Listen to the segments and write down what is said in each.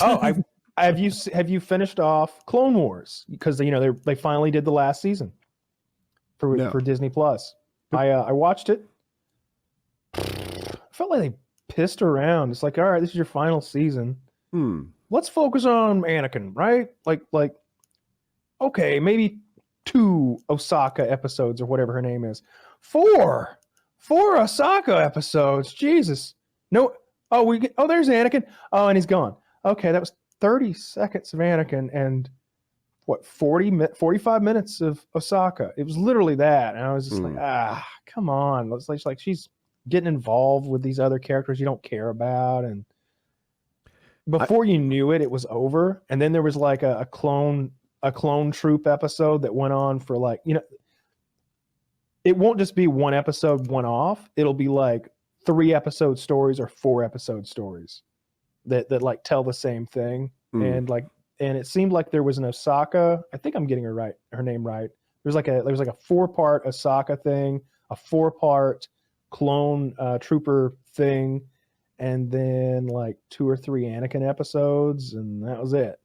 Oh, have you finished off Clone Wars? Because they finally did the last season No. for Disney Plus. I watched it. I felt like they pissed around. It's like, all right, this is your final season. Let's focus on Anakin, right? Like, okay, maybe 2 Osaka episodes or whatever her name is. 4 Osaka episodes. Jesus. No. Oh, there's Anakin. Oh, and he's gone. Okay, that was 30 seconds of Anakin and what, 45 minutes of Osaka. It was literally that. And I was just like, come on. It's like she's getting involved with these other characters you don't care about. And before you knew it, it was over. And then there was like a clone troop episode that went on for like, it won't just be one episode, one off. It'll be like 3 episode stories or 4 episode stories that like tell the same thing. And it seemed like there was an Osaka. I think I'm getting her name right. There was like a 4-part Osaka thing, a 4-part clone trooper thing, and then like 2 or 3 Anakin episodes, and that was it.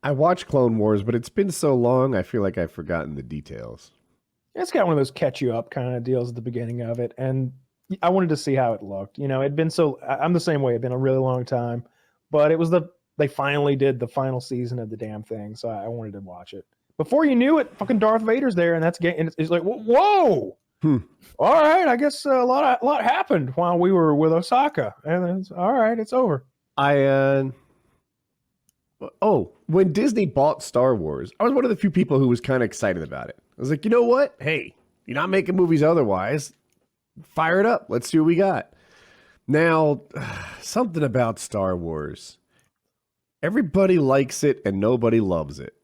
I watched Clone Wars, but it's been so long, I feel like I've forgotten the details. It's got one of those catch you up kind of deals at the beginning of it, and I wanted to see how it looked. It'd been I'm the same way. It'd been a really long time, but they finally did the final season of the damn thing, so I wanted to watch it. Before you knew it, fucking Darth Vader's there, and it's like, whoa! All right, I guess a lot happened while we were with Osaka, and it's all right. It's over. When Disney bought Star Wars, I was one of the few people who was kind of excited about it. I was like, you know what? Hey, you're not making movies otherwise. Fire it up. Let's see what we got. Now, something about Star Wars. Everybody likes it and nobody loves it.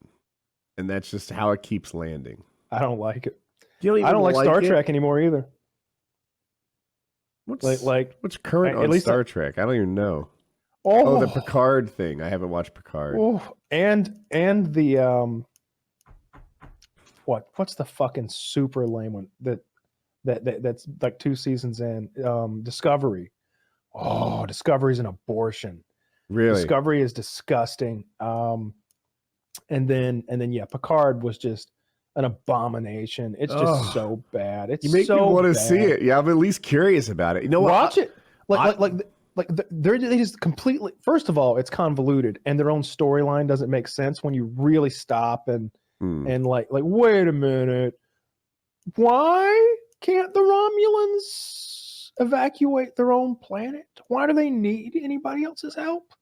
And that's just how it keeps landing. I don't like it. I don't like Star Trek anymore either. What's current on Star Trek? I don't even know. Oh, the Picard thing. I haven't watched Picard. Oh, and the what's the fucking super lame one that's like 2 seasons in, Discovery. Oh, Discovery's an abortion. Really? Discovery is disgusting. And then Picard was just an abomination. It's just so bad. You make me want to see it. Yeah, I'm at least curious about it. You know what? Watch it. They just completely. First of all, it's convoluted, and their own storyline doesn't make sense when you really stop and like wait a minute, why can't the Romulans evacuate their own planet? Why do they need anybody else's help?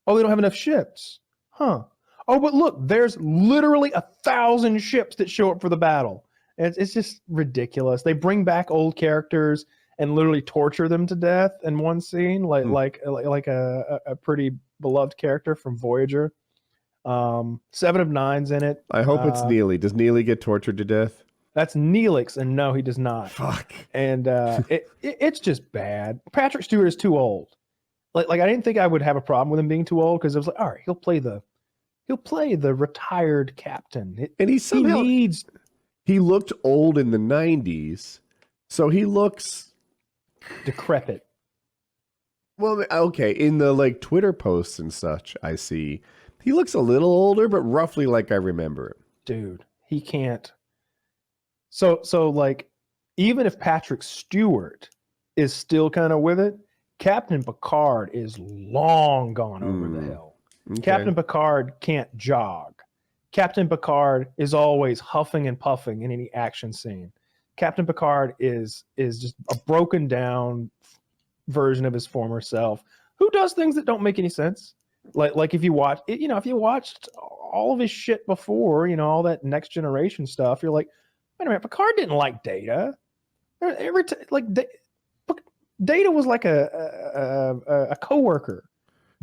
Oh, they don't have enough ships, huh? Oh, but look, there's literally 1,000 ships that show up for the battle. It's just ridiculous. They bring back old characters and literally torture them to death in one scene, like a pretty beloved character from Voyager. 7 of 9's in it. I hope it's Neely. Does Neely get tortured to death? That's Neelix, and no, he does not. Fuck. And it's just bad. Patrick Stewart is too old. Like I didn't think I would have a problem with him being too old, because it was like, all right, he'll play the retired captain. And he looked old in the 90s, so he looks decrepit. Well, okay, in the like Twitter posts and such, I see he looks a little older, but roughly like I remember him. Dude, he can't. So like, even if Patrick Stewart is still kind of with it, Captain Picard is long gone over the hill. Okay. Captain Picard can't jog. Captain Picard is always huffing and puffing in any action scene. Captain Picard is just a broken down version of his former self who does things that don't make any sense. Like if you watch it, if you watched all of his shit before, all that Next Generation stuff, you're like, wait a minute, Picard didn't like Data. Data was like a coworker.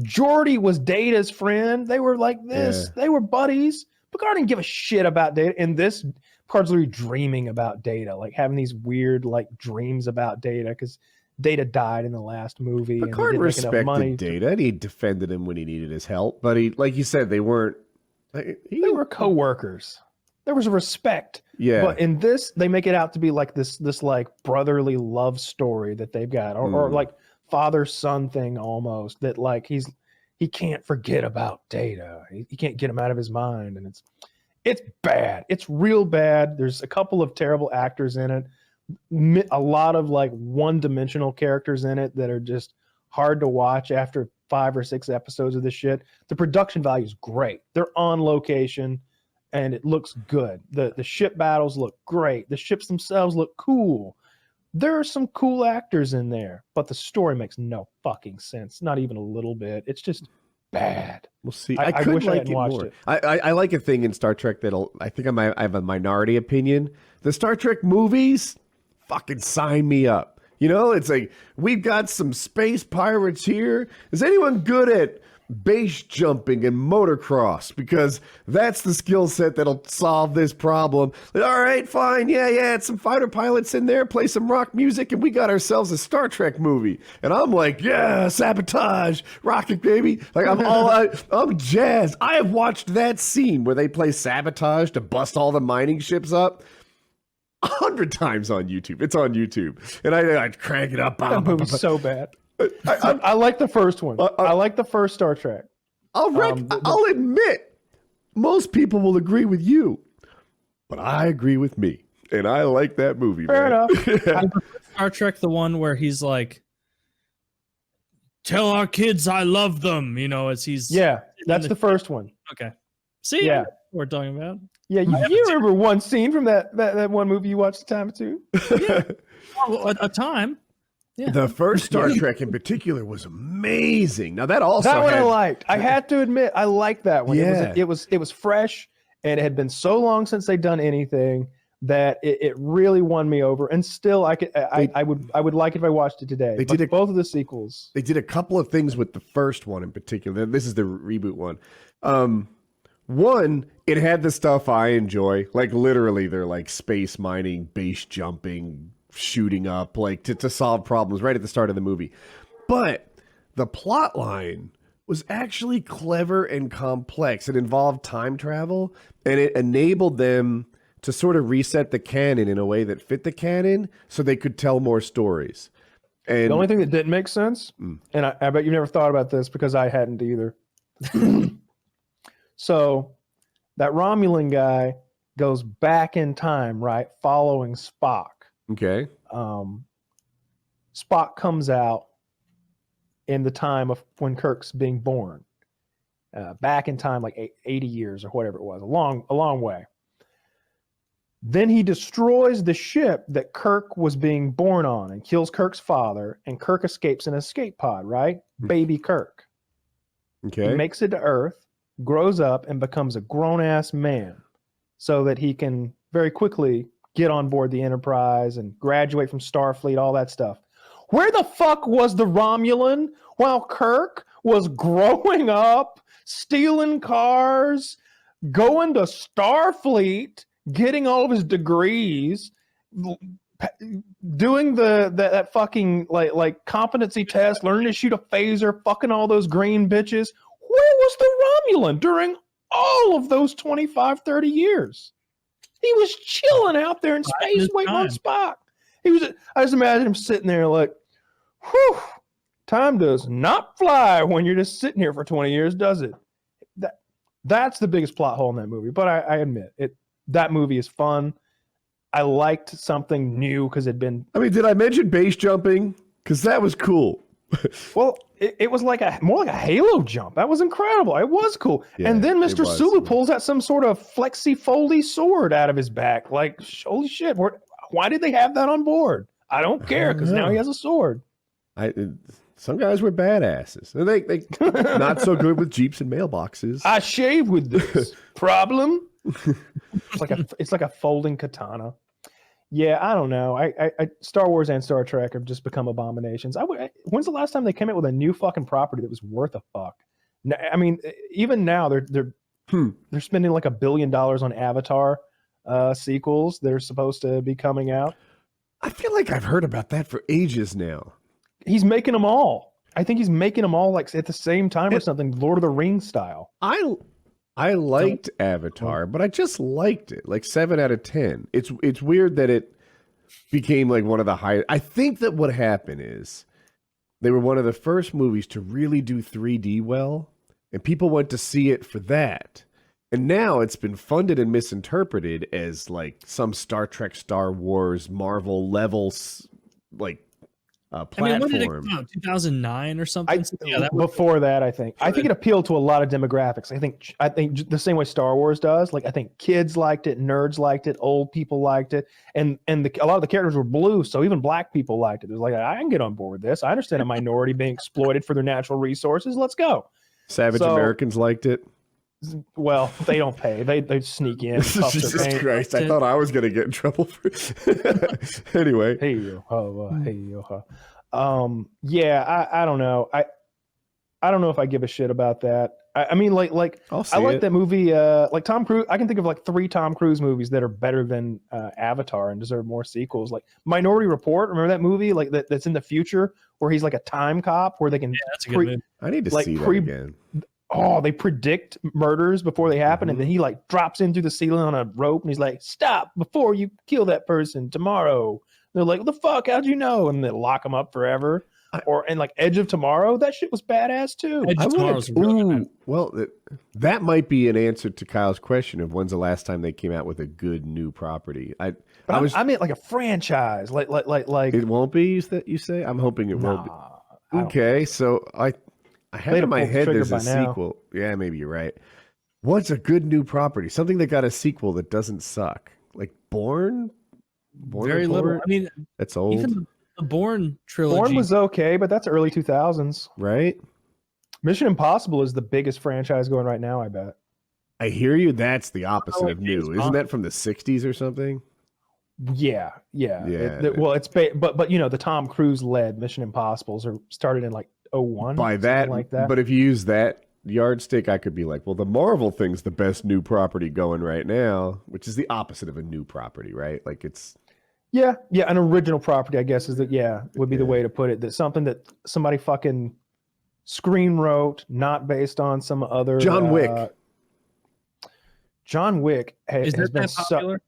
Geordi was Data's friend. They were like this. Yeah. They were buddies. Picard didn't give a shit about Data. And this, Picard's literally dreaming about Data, like having these weird like dreams about Data because Data died in the last movie. Picard respected Data, and he defended him when he needed his help. But he, like you said, they weren't. They were co-workers. There was a respect. Yeah. But in this, they make it out to be like this like brotherly love story that they've got, or like father-son thing almost, that like he's he can't forget about Data. He can't get him out of his mind, and it's bad. It's real bad. There's a couple of terrible actors in it. A lot of like one-dimensional characters in it that are just hard to watch after 5 or 6 episodes of this shit. The production value is great. They're on location and it looks good. The ship battles look great. The ships themselves look cool. There are some cool actors in there, but the story makes no fucking sense. Not even a little bit. It's just bad. We'll see. I wish I hadn't watched it. I like a thing in Star Trek I think I have a minority opinion. The Star Trek movies, fucking sign me up. You know, it's like, we've got some space pirates here. Is anyone good at base jumping and motocross? Because that's the skill set that'll solve this problem. Like, all right, fine. Yeah. Some fighter pilots in there, play some rock music, and we got ourselves a Star Trek movie. And I'm like, yeah, sabotage, rocket baby. Like, I'm jazzed. I have watched that scene where they play Sabotage to bust all the mining ships up 100 times on YouTube. It's on YouTube. And I crank it up. That movie's so bad. I like the first one. I like the first Star Trek. I'll admit, most people will agree with you, but I agree with me. And I like that movie. Fair enough. Star Trek, the one where he's like, tell our kids I love them, you know, as he's... Yeah, that's the first one. Okay. See? Yeah. We're talking about. Yeah, you remember one scene from that one movie you watched a time or two? Yeah. A time. Yeah. The first Star Trek in particular was amazing. Now that also that one I liked. I had to admit, I liked that one. Yeah. It was fresh, and it had been so long since they'd done anything that it really won me over. And still, I would like it if I watched it today. Both of the sequels. They did a couple of things with the first one in particular. This is the reboot one. One, it had the stuff I enjoy. Like literally, they're like space mining, base jumping, shooting up, like to solve problems right at the start of the movie. But the plot line was actually clever and complex. It involved time travel, and it enabled them to sort of reset the canon in a way that fit the canon so they could tell more stories. And the only thing that didn't make sense, and I bet you never thought about this because I hadn't either. So that Romulan guy goes back in time, right? Following Spock. Okay. Spock comes out in the time of when Kirk's being born, back in time, like 80 years or whatever it was, a long way. Then he destroys the ship that Kirk was being born on and kills Kirk's father, and Kirk escapes in an escape pod, right? Baby Kirk. Okay. He makes it to Earth, grows up, and becomes a grown-ass man so that he can very quickly get on board the Enterprise and graduate from Starfleet, all that stuff. Where the fuck was the Romulan while Kirk was growing up, stealing cars, going to Starfleet, getting all of his degrees, doing that fucking like competency test, learning to shoot a phaser, fucking all those green bitches? Where was the Romulan during all of those 25, 30 years? He was chilling out there in space waiting on Spock. I just imagine him sitting there like, whew, time does not fly when you're just sitting here for 20 years, does it? That's the biggest plot hole in that movie. But I admit, that movie is fun. I liked something new because it'd been... I mean, did I mention base jumping? Because that was cool. Well, it was like more like a Halo jump. That was incredible. It was cool. Yeah, and then Mr. Sulu pulls out some sort of flexi foldy sword out of his back. Like, holy shit! Why did they have that on board? I don't care because now he has a sword. Some guys were badasses. They not so good with Jeeps and mailboxes. I shave with this problem. It's like a folding katana. Yeah, I don't know. I Star Wars and Star Trek have just become abominations. When's the last time they came out with a new fucking property that was worth a fuck? I mean, even now they're spending like $1 billion on Avatar sequels. They're supposed to be coming out. I feel like I've heard about that for ages now. He's making them all. I think he's making them all like at the same time or something, Lord of the Rings style. I liked Avatar, but I just liked it. Like 7 out of 10. It's weird that it became like one of the highest. I think that what happened is They were one of the first movies to really do 3D well, and people went to see it for that. And now it's been funded and misinterpreted as like some Star Trek, Star Wars, Marvel levels, like platform. I mean, when did it come out? 2009 or something? Before that, I think it appealed to a lot of demographics. I think the same way Star Wars does. Like I think kids liked it, nerds liked it, old people liked it, and a lot of the characters were blue, so even black people liked it. It was like I can get on board with this. I understand a minority being exploited for their natural resources. Let's go. Savage Americans liked it. Well, they don't pay. They sneak in. Jesus Christ! I thought I was gonna get in trouble for. Anyway. Hey yo, yeah. I don't know. I don't know if I give a shit about that. I mean, like I like that movie. Like Tom Cruise. I can think of like 3 Tom Cruise movies that are better than Avatar and deserve more sequels. Like Minority Report. Remember that movie? Like that's in the future where he's like a time cop where they can. Yeah, that's a good movie. I need to see that again. Oh, they predict murders before they happen, and then he like drops in through the ceiling on a rope, and he's like, "Stop before you kill that person tomorrow." And they're like, "What the fuck? How'd you know?" And they lock him up forever. And like Edge of Tomorrow, that shit was badass too. Edge of Tomorrow's really good. Well, that might be an answer to Kyle's question of when's the last time they came out with a good new property. I meant like a franchise, like it won't be that you say. I'm hoping it won't be. Okay, so I had in my head there's a sequel. Yeah, maybe you're right. What's a good new property? Something that got a sequel that doesn't suck. Like Bourne? Very little. I mean, that's old. Even the Bourne trilogy. Bourne was okay, but that's early 2000s. Right? Mission Impossible is the biggest franchise going right now, I bet. I hear you. That's the opposite of new. Isn't that from the 60s or something? Yeah. Well, it's but you know, the Tom Cruise led Mission Impossibles are started in like 01 by that, like that. But if you use that yardstick, I could be like, well, the Marvel thing's the best new property going right now, which is the opposite of a new property, right? Like it's an original property, I guess, would be the way to put it. That something that somebody fucking screen wrote, not based on some other John Wick. John Wick has been popular.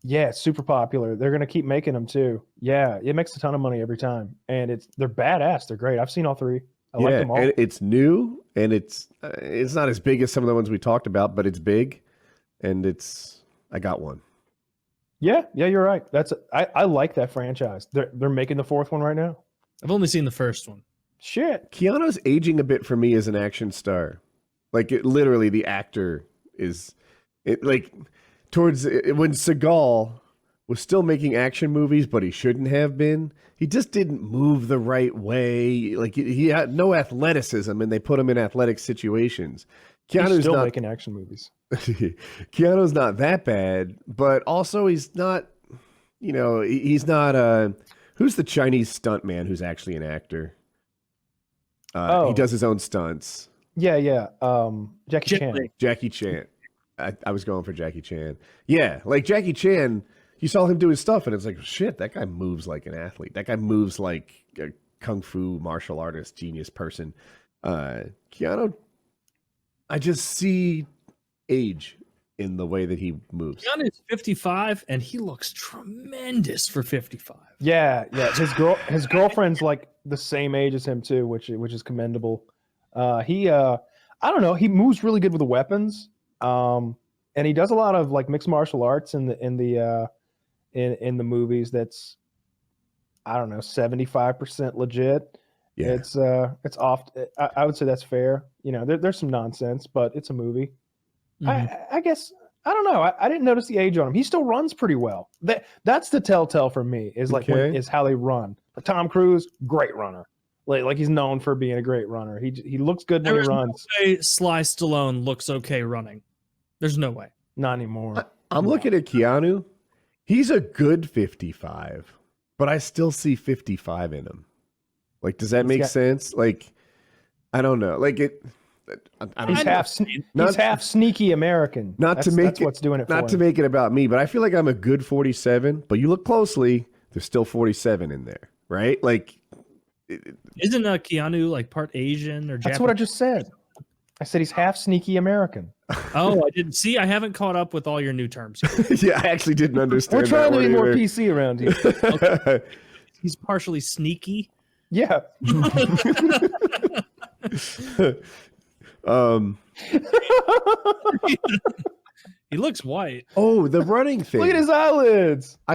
Yeah, it's super popular. They're gonna keep making them too. Yeah, it makes a ton of money every time, and they're badass. They're great. I've seen all 3. I like them all. And it's new, and it's not as big as some of the ones we talked about, but it's big, and I got one. Yeah, you're right. I like that franchise. They're making the 4th one right now. I've only seen the first one. Shit, Keanu's aging a bit for me as an action star. Like literally, the actor is towards when Seagal was still making action movies, but he shouldn't have been. He just didn't move the right way. Like he had no athleticism, and they put him in athletic situations. Keanu's still making action movies. Keanu's not that bad, but also he's not. You know, he's not. Who's the Chinese stunt man who's actually an actor? He does his own stunts. Yeah. Jackie Chan. Jackie Chan. I was going for Jackie Chan. Yeah, like Jackie Chan, you saw him do his stuff, and it's like, shit, that guy moves like an athlete. That guy moves like a kung fu martial artist, genius person. Keanu, I just see age in the way that he moves. Keanu is 55, and he looks tremendous for 55. Yeah. His girlfriend's like the same age as him too, which is commendable. I don't know, he moves really good with the weapons. And he does a lot of like mixed martial arts in the movies. That's, I don't know, 75% legit. Yeah. It's off. I would say that's fair. You know, there's some nonsense, but it's a movie. Mm-hmm. I guess, I don't know. I didn't notice the age on him. He still runs pretty well. That's the telltale for me is like, is how they run. Like Tom Cruise, great runner. Like he's known for being a great runner. He looks good when he runs. No way Sly Stallone looks okay running. There's no way. Not anymore. I'm looking at Keanu. He's a good 55, but I still see 55 in him. Like, does that make sense? Like, I don't know. Like it. He's half sneaky American. That's what's doing it. Not to make it about me, but I feel like I'm a good 47. But you look closely, there's still 47 in there, right? Like, isn't Keanu like part Asian or Japanese? That's what I just said. I said he's half sneaky American. Oh, I didn't see. I haven't caught up with all your new terms. Yeah, I actually didn't understand. We're trying to be more PC around here. Okay. He's partially sneaky. Yeah. He looks white. Oh, the running thing. Look at his eyelids.